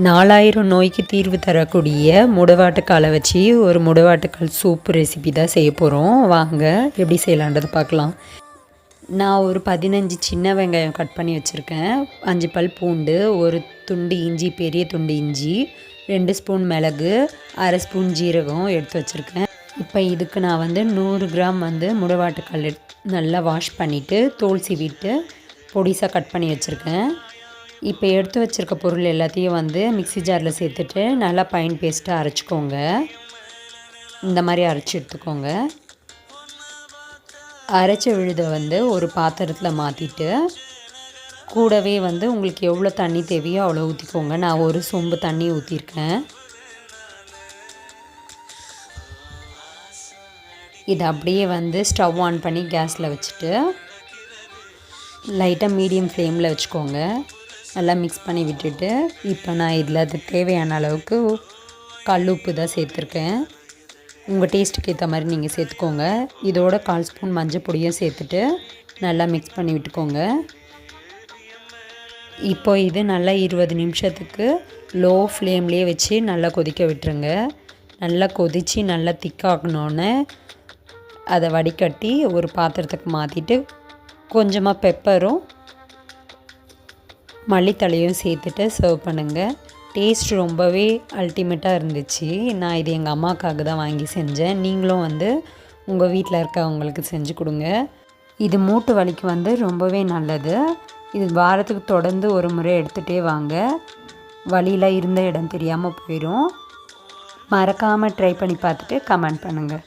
4000 நோய்க்கு தீர்வு தரக்கூடிய முடவாட்டுக்காலை வச்சு ஒரு முடவாட்டுக்கால் சூப் ரெசிபி தான் செய்ய போகிறோம். வாங்க எப்படி செய்யலான்றதை பார்க்கலாம். நான் ஒரு 15 சின்ன வெங்காயம் கட் பண்ணி வச்சுருக்கேன். 5 பல் பூண்டு, ஒரு துண்டு இஞ்சி, பெரிய துண்டு இஞ்சி, 2 ஸ்பூன் மிளகு, அரை ஸ்பூன் ஜீரகம் எடுத்து வச்சுருக்கேன். இப்போ இதுக்கு நான் 100 கிராம் முடவாட்டுக்கால் நல்லா வாஷ் பண்ணிவிட்டு தோல் சீவிட்டு பொடிசாக கட் பண்ணி வச்சுருக்கேன். இப்போ எடுத்து வச்சுருக்க பொருள் எல்லாத்தையும் மிக்ஸி ஜாரில் சேர்த்துட்டு நல்லா ஃபைன் பேஸ்ட்டாக அரைச்சிக்கோங்க. இந்த மாதிரி அரைச்சி எடுத்துக்கோங்க. அரைச்ச விழுதை ஒரு பாத்திரத்தில் மாற்றிட்டு கூடவே உங்களுக்கு எவ்வளோ தண்ணி தேவையோ அவ்வளோ ஊற்றிக்கோங்க. நான் ஒரு சொம்பு தண்ணி ஊற்றிருக்கேன். இதை அப்படியே ஸ்டவ் ஆன் பண்ணி கேஸில் வச்சுட்டு லைட்டாக மீடியம் ஃப்ளேமில் வச்சுக்கோங்க. நல்லா மிக்ஸ் பண்ணி விட்டுட்டு இப்போ நான் இதில் அது தேவையான அளவுக்கு கல் உப்பு தான் சேர்த்துருக்கேன். உங்கள் டேஸ்ட்டுக்கு ஏற்ற மாதிரி நீங்கள் சேர்த்துக்கோங்க. இதோட 1/4 ஸ்பூன் மஞ்சள் பொடியும் சேர்த்துட்டு நல்லா மிக்ஸ் பண்ணி விட்டுக்கோங்க. இப்போ இது நல்லா 20 நிமிஷத்துக்கு லோ ஃப்ளேம்லேயே வச்சு நல்லா கொதிக்க விட்டுருங்க. நல்லா கொதித்து நல்லா திக்காகணுன்னு அதை வடிகட்டி ஒரு பாத்திரத்துக்கு மாற்றிட்டு கொஞ்சமாக பெப்பரும் மல்லித்தழையும் சேர்த்துட்டு சர்வ் பண்ணுங்கள். டேஸ்ட் ரொம்பவே அல்டிமேட்டாக இருந்துச்சு. நான் இது எங்கள் அம்மாவுக்காக தான் வாங்கி செஞ்சேன். நீங்களும் உங்கள் வீட்டில் இருக்கவங்களுக்கு செஞ்சு கொடுங்க. இது மூட்டு வலிக்கு ரொம்பவே நல்லது. இது வாரத்துக்கு தொடர்ந்து ஒரு முறை எடுத்துகிட்டே வாங்க. வலியில் இருந்த இடம் தெரியாமல் போயிடும். மறக்காமல் ட்ரை பண்ணி பார்த்துட்டு கமெண்ட் பண்ணுங்கள்.